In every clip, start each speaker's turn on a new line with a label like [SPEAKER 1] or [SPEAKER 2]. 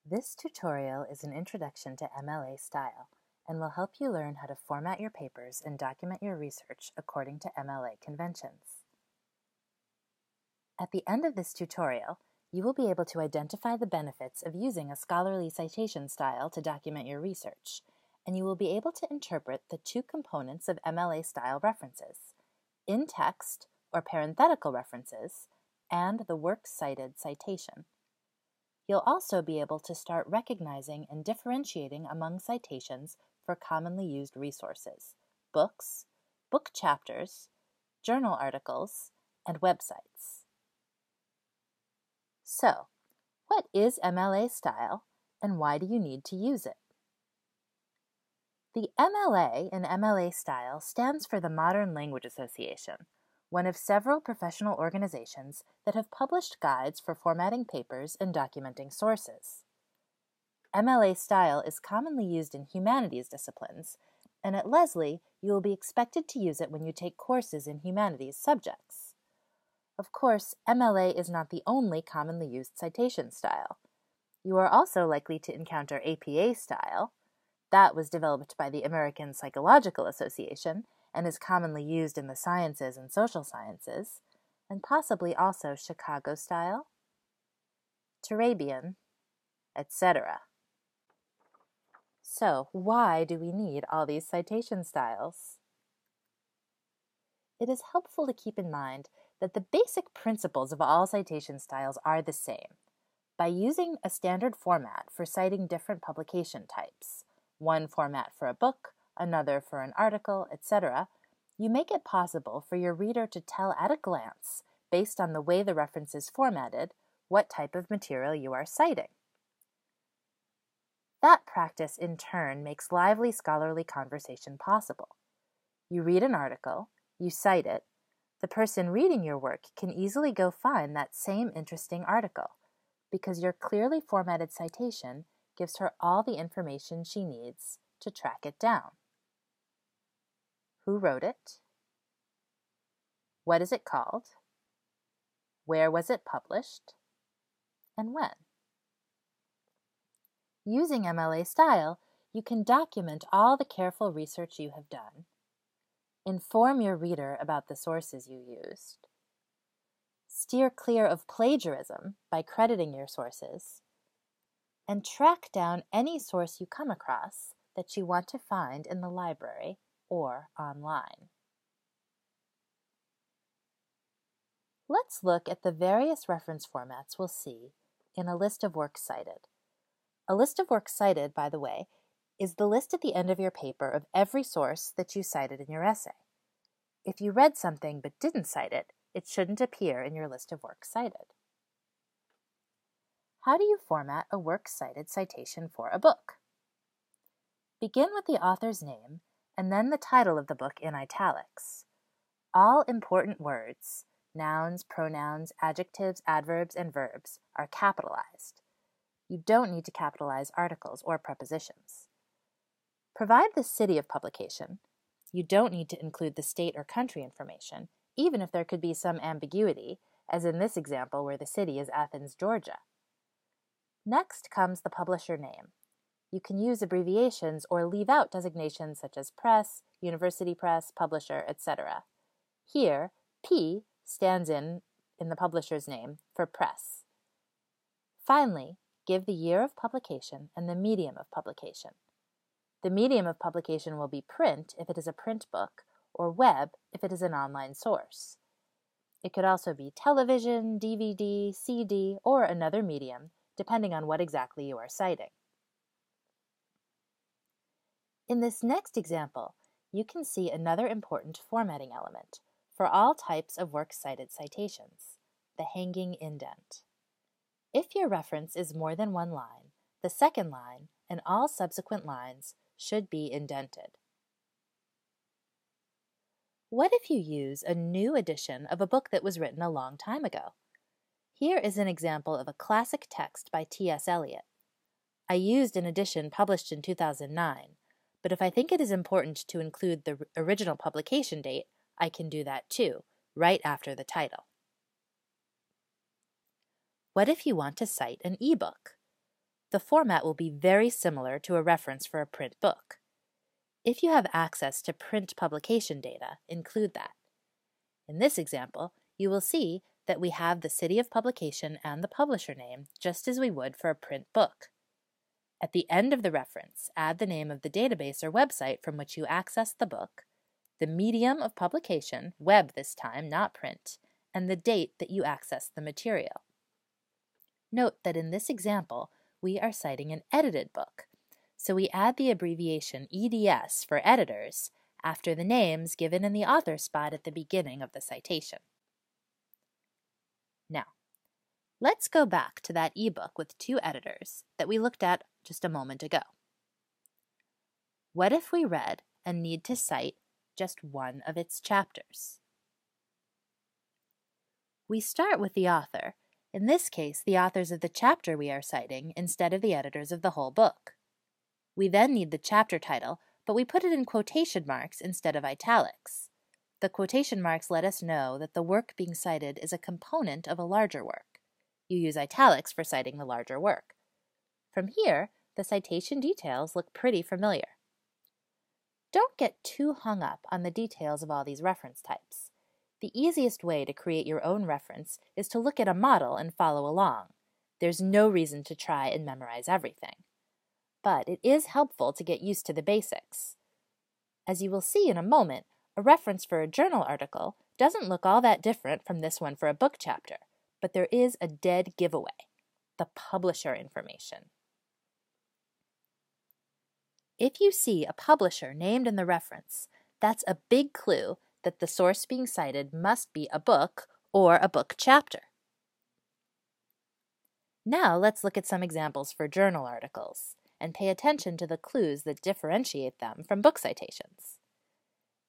[SPEAKER 1] This tutorial is an introduction to MLA style and will help you learn how to format your papers and document your research according to MLA conventions. At the end of this tutorial, you will be able to identify the benefits of using a scholarly citation style to document your research, and you will be able to interpret the two components of MLA style references: in-text or parenthetical references, and the works cited citation. You'll also be able to start recognizing and differentiating among citations for commonly used resources: books, book chapters, journal articles, and websites. So, what is MLA style, and why do you need to use it? The MLA in MLA style stands for the Modern Language Association, one of several professional organizations that have published guides for formatting papers and documenting sources. MLA style is commonly used in humanities disciplines, and at Lesley, you will be expected to use it when you take courses in humanities subjects. Of course, MLA is not the only commonly used citation style. You are also likely to encounter APA style. That was developed by the American Psychological Association and is commonly used in the sciences and social sciences, and possibly also Chicago style, Turabian, etc. So, why do we need all these citation styles? It is helpful to keep in mind that the basic principles of all citation styles are the same. By using a standard format for citing different publication types, one format for a book, another for an article, etc., you make it possible for your reader to tell at a glance, based on the way the reference is formatted, what type of material you are citing. That practice, in turn, makes lively scholarly conversation possible. You read an article, you cite it, the person reading your work can easily go find that same interesting article, because your clearly formatted citation gives her all the information she needs to track it down. Who wrote it? What is it called? Where was it published? And when? Using MLA style, you can document all the careful research you have done, inform your reader about the sources you used, steer clear of plagiarism by crediting your sources, and track down any source you come across that you want to find in the library or online. Let's look at the various reference formats we'll see in a list of works cited. A list of works cited, by the way, is the list at the end of your paper of every source that you cited in your essay. If you read something but didn't cite it, it shouldn't appear in your list of works cited. How do you format a works cited citation for a book? Begin with the author's name and then the title of the book in italics. All important words, nouns, pronouns, adjectives, adverbs, and verbs, are capitalized. You don't need to capitalize articles or prepositions. Provide the city of publication. You don't need to include the state or country information, even if there could be some ambiguity, as in this example where the city is Athens, Georgia. Next comes the publisher name. You can use abbreviations or leave out designations such as press, university press, publisher, etc. Here, P stands in the publisher's name for press. Finally, give the year of publication and the medium of publication. The medium of publication will be print if it is a print book, or web if it is an online source. It could also be television, DVD, CD, or another medium, depending on what exactly you are citing. In this next example, you can see another important formatting element for all types of works cited citations: the hanging indent. If your reference is more than one line, the second line and all subsequent lines should be indented. What if you use a new edition of a book that was written a long time ago? Here is an example of a classic text by T.S. Eliot. I used an edition published in 2009, but if I think it is important to include the original publication date, I can do that too, right after the title. What if you want to cite an ebook? the format will be very similar to a reference for a print book. If you have access to print publication data, include that. In this example, you will see that we have the city of publication and the publisher name just as we would for a print book. At the end of the reference, add the name of the database or website from which you accessed the book, the medium of publication, web this time, not print, and the date that you accessed the material. Note that in this example, we are citing an edited book, so we add the abbreviation EDS for editors after the names given in the author spot at the beginning of the citation. Now, let's go back to that ebook with 2 editors that we looked at just a moment ago. What if we read and need to cite just one of its chapters? We start with the author, in this case the authors of the chapter we are citing instead of the editors of the whole book. We then need the chapter title, but we put it in quotation marks instead of italics. The quotation marks let us know that the work being cited is a component of a larger work. You use italics for citing the larger work. From here, the citation details look pretty familiar. Don't get too hung up on the details of all these reference types. The easiest way to create your own reference is to look at a model and follow along. There's no reason to try and memorize everything. But it is helpful to get used to the basics. As you will see in a moment, a reference for a journal article doesn't look all that different from this one for a book chapter, but there is a dead giveaway: the publisher information. If you see a publisher named in the reference, that's a big clue that the source being cited must be a book or a book chapter. Now let's look at some examples for journal articles and pay attention to the clues that differentiate them from book citations.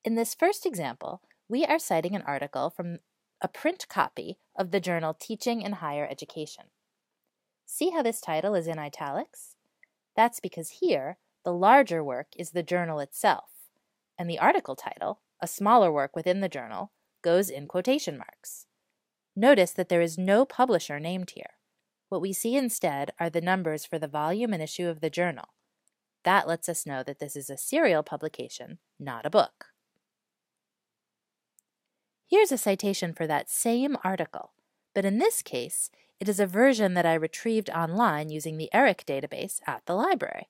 [SPEAKER 1] In this first example, we are citing an article from a print copy of the journal Teaching in Higher Education. See how this title is in italics? That's because here, the larger work is the journal itself, and the article title, a smaller work within the journal, goes in quotation marks. Notice that there is no publisher named here. What we see instead are the numbers for the volume and issue of the journal. That lets us know that this is a serial publication, not a book. Here's a citation for that same article, but in this case, it is a version that I retrieved online using the ERIC database at the library.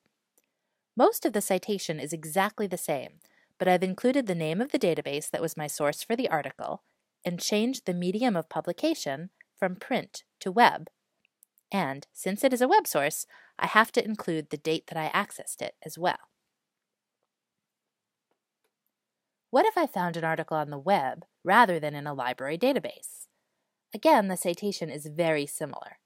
[SPEAKER 1] Most of the citation is exactly the same, but I've included the name of the database that was my source for the article and changed the medium of publication from print to web. And since it is a web source, I have to include the date that I accessed it as well. What if I found an article on the web rather than in a library database? Again, the citation is very similar.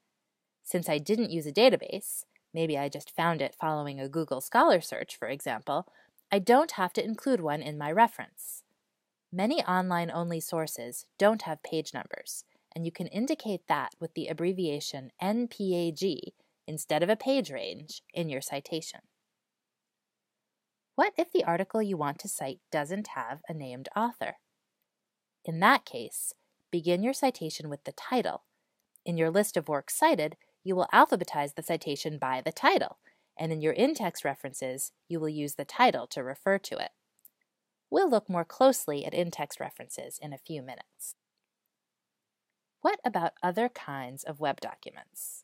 [SPEAKER 1] Since I didn't use a database, maybe I just found it following a Google Scholar search, for example, I don't have to include one in my reference. Many online-only sources don't have page numbers, and you can indicate that with the abbreviation NPAG instead of a page range in your citation. What if the article you want to cite doesn't have a named author? In that case, begin your citation with the title. In your list of works cited, you will alphabetize the citation by the title, and in your in-text references, you will use the title to refer to it. We'll look more closely at in-text references in a few minutes. What about other kinds of web documents?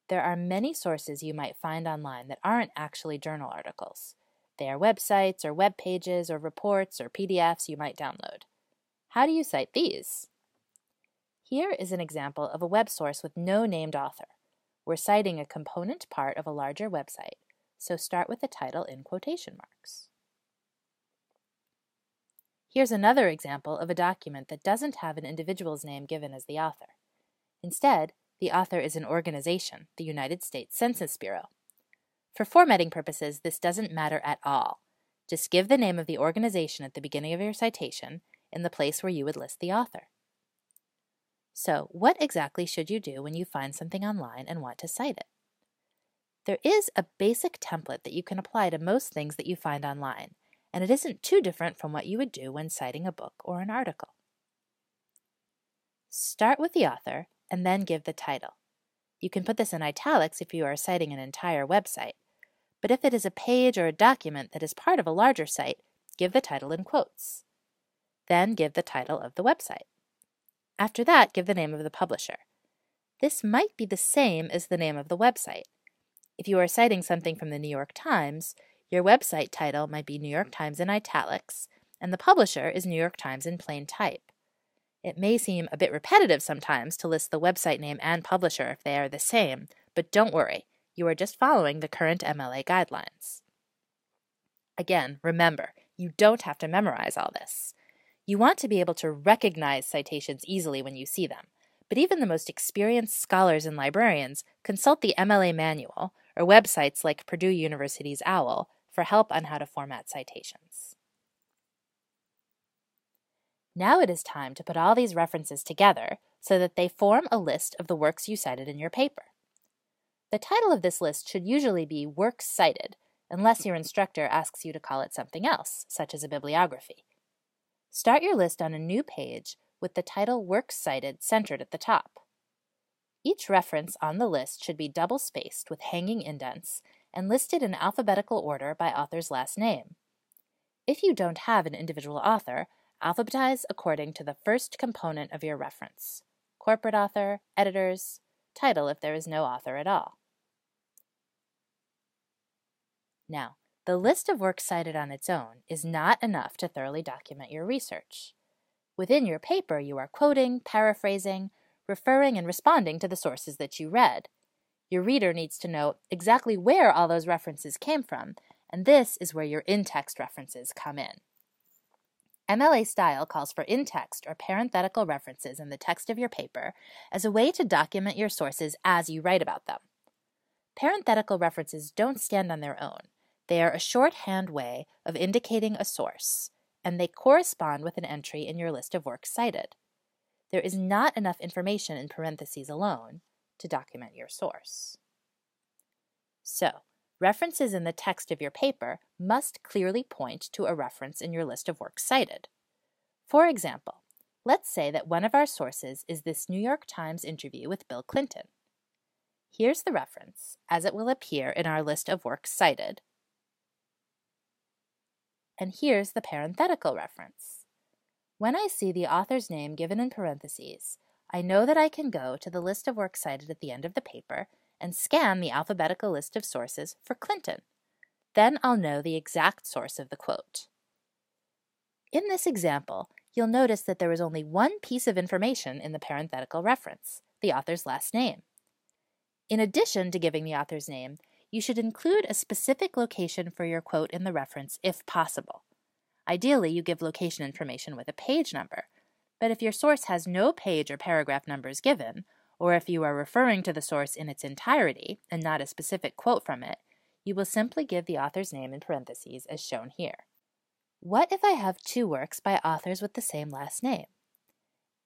[SPEAKER 1] There are many sources you might find online that aren't actually journal articles. They are websites or web pages or reports or PDFs you might download. How do you cite these? Here is an example of a web source with no named author. We're citing a component part of a larger website, so start with the title in quotation marks. Here's another example of a document that doesn't have an individual's name given as the author. Instead, the author is an organization, the United States Census Bureau. For formatting purposes, this doesn't matter at all. Just give the name of the organization at the beginning of your citation in the place where you would list the author. So, what exactly should you do when you find something online and want to cite it? There is a basic template that you can apply to most things that you find online, and it isn't too different from what you would do when citing a book or an article. Start with the author and then give the title. You can put this in italics if you are citing an entire website, but if it is a page or a document that is part of a larger site, give the title in quotes. Then give the title of the website. After that, give the name of the publisher. This might be the same as the name of the website. If you are citing something from the New York Times, your website title might be New York Times in italics, and the publisher is New York Times in plain type. It may seem a bit repetitive sometimes to list the website name and publisher if they are the same, but don't worry, you are just following the current MLA guidelines. Again, remember, you don't have to memorize all this. You want to be able to recognize citations easily when you see them, but even the most experienced scholars and librarians consult the MLA manual or websites like Purdue University's OWL for help on how to format citations. Now it is time to put all these references together so that they form a list of the works you cited in your paper. The title of this list should usually be Works Cited, unless your instructor asks you to call it something else, such as a bibliography. Start your list on a new page with the title Works Cited centered at the top. Each reference on the list should be double-spaced with hanging indents and listed in alphabetical order by author's last name. If you don't have an individual author, alphabetize according to the first component of your reference: corporate author, editors, title if there is no author at all. Now, the list of works cited on its own is not enough to thoroughly document your research. Within your paper, you are quoting, paraphrasing, referring, and responding to the sources that you read. Your reader needs to know exactly where all those references came from, and this is where your in-text references come in. MLA style calls for in-text or parenthetical references in the text of your paper as a way to document your sources as you write about them. Parenthetical references don't stand on their own. They are a shorthand way of indicating a source, and they correspond with an entry in your list of works cited. There is not enough information in parentheses alone to document your source. So, references in the text of your paper must clearly point to a reference in your list of works cited. For example, let's say that one of our sources is this New York Times interview with Bill Clinton. Here's the reference, as it will appear in our list of works cited. And here's the parenthetical reference. When I see the author's name given in parentheses, I know that I can go to the list of works cited at the end of the paper and scan the alphabetical list of sources for Clinton. Then I'll know the exact source of the quote. In this example, you'll notice that there is only one piece of information in the parenthetical reference, the author's last name. In addition to giving the author's name, you should include a specific location for your quote in the reference if possible. Ideally, you give location information with a page number, but if your source has no page or paragraph numbers given, or if you are referring to the source in its entirety and not a specific quote from it, you will simply give the author's name in parentheses as shown here. What if I have two works by authors with the same last name?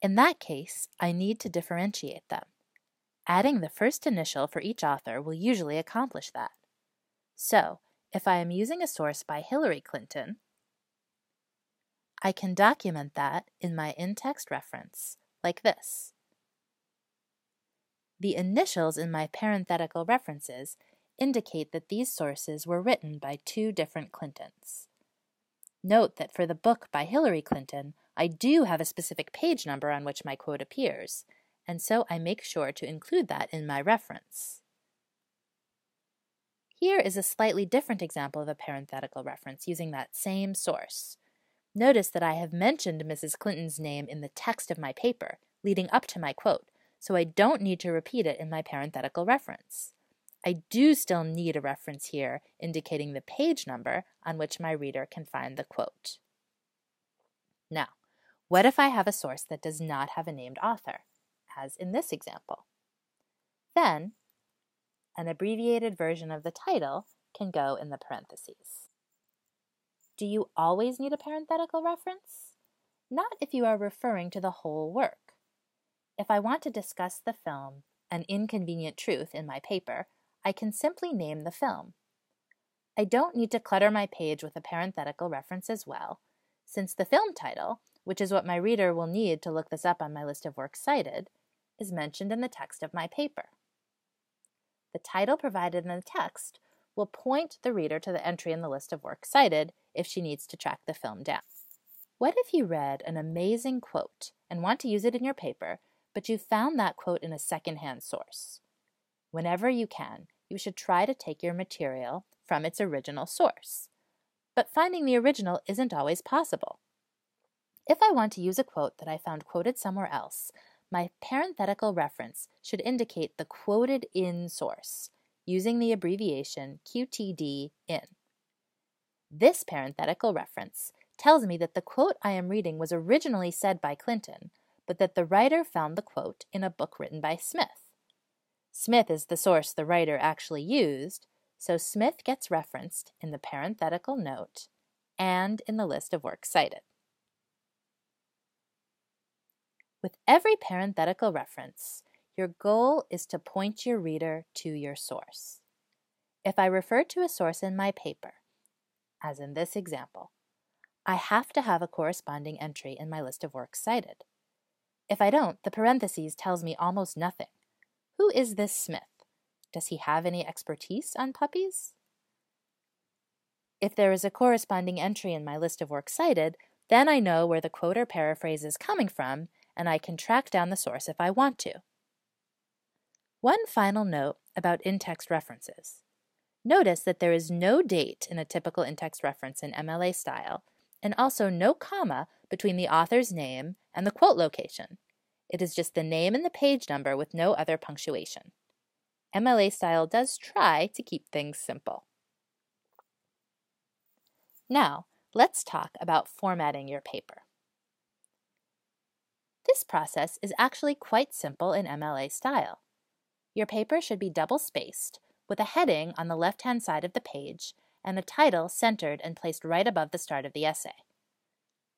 [SPEAKER 1] In that case, I need to differentiate them. Adding the first initial for each author will usually accomplish that. So, if I am using a source by Hillary Clinton, I can document that in my in-text reference, like this. The initials in my parenthetical references indicate that these sources were written by two different Clintons. Note that for the book by Hillary Clinton, I do have a specific page number on which my quote appears, and so I make sure to include that in my reference. Here is a slightly different example of a parenthetical reference using that same source. Notice that I have mentioned Mrs. Clinton's name in the text of my paper, leading up to my quote, so I don't need to repeat it in my parenthetical reference. I do still need a reference here indicating the page number on which my reader can find the quote. Now, what if I have a source that does not have a named author, as in this example? Then, an abbreviated version of the title can go in the parentheses. Do you always need a parenthetical reference? Not if you are referring to the whole work. If I want to discuss the film An Inconvenient Truth in my paper, I can simply name the film. I don't need to clutter my page with a parenthetical reference as well, since the film title, which is what my reader will need to look this up on my list of works cited, is mentioned in the text of my paper. The title provided in the text will point the reader to the entry in the list of works cited if she needs to track the film down. What if you read an amazing quote and want to use it in your paper, but you found that quote in a secondhand source? Whenever you can, you should try to take your material from its original source. But finding the original isn't always possible. If I want to use a quote that I found quoted somewhere else, my parenthetical reference should indicate the quoted in source, using the abbreviation QTD in. This parenthetical reference tells me that the quote I am reading was originally said by Clinton, but that the writer found the quote in a book written by Smith. Smith is the source the writer actually used, so Smith gets referenced in the parenthetical note and in the list of works cited. With every parenthetical reference, your goal is to point your reader to your source. If I refer to a source in my paper, as in this example, I have to have a corresponding entry in my list of works cited. If I don't, the parentheses tells me almost nothing. Who is this Smith? Does he have any expertise on puppies? If there is a corresponding entry in my list of works cited, then I know where the quote or paraphrase is coming from, and I can track down the source if I want to. One final note about in-text references. Notice that there is no date in a typical in-text reference in MLA style, and also no comma between the author's name and the quote location. It is just the name and the page number with no other punctuation. MLA style does try to keep things simple. Now, let's talk about formatting your paper. This process is actually quite simple in MLA style. Your paper should be double-spaced, with a heading on the left-hand side of the page and a title centered and placed right above the start of the essay.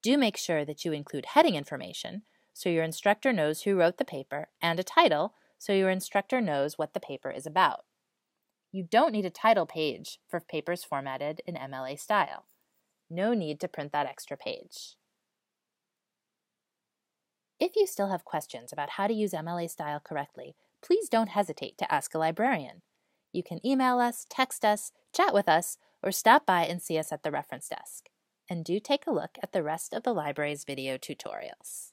[SPEAKER 1] Do make sure that you include heading information so your instructor knows who wrote the paper, and a title so your instructor knows what the paper is about. You don't need a title page for papers formatted in MLA style. No need to print that extra page. If you still have questions about how to use MLA style correctly, please don't hesitate to ask a librarian. You can email us, text us, chat with us, or stop by and see us at the reference desk. And do take a look at the rest of the library's video tutorials.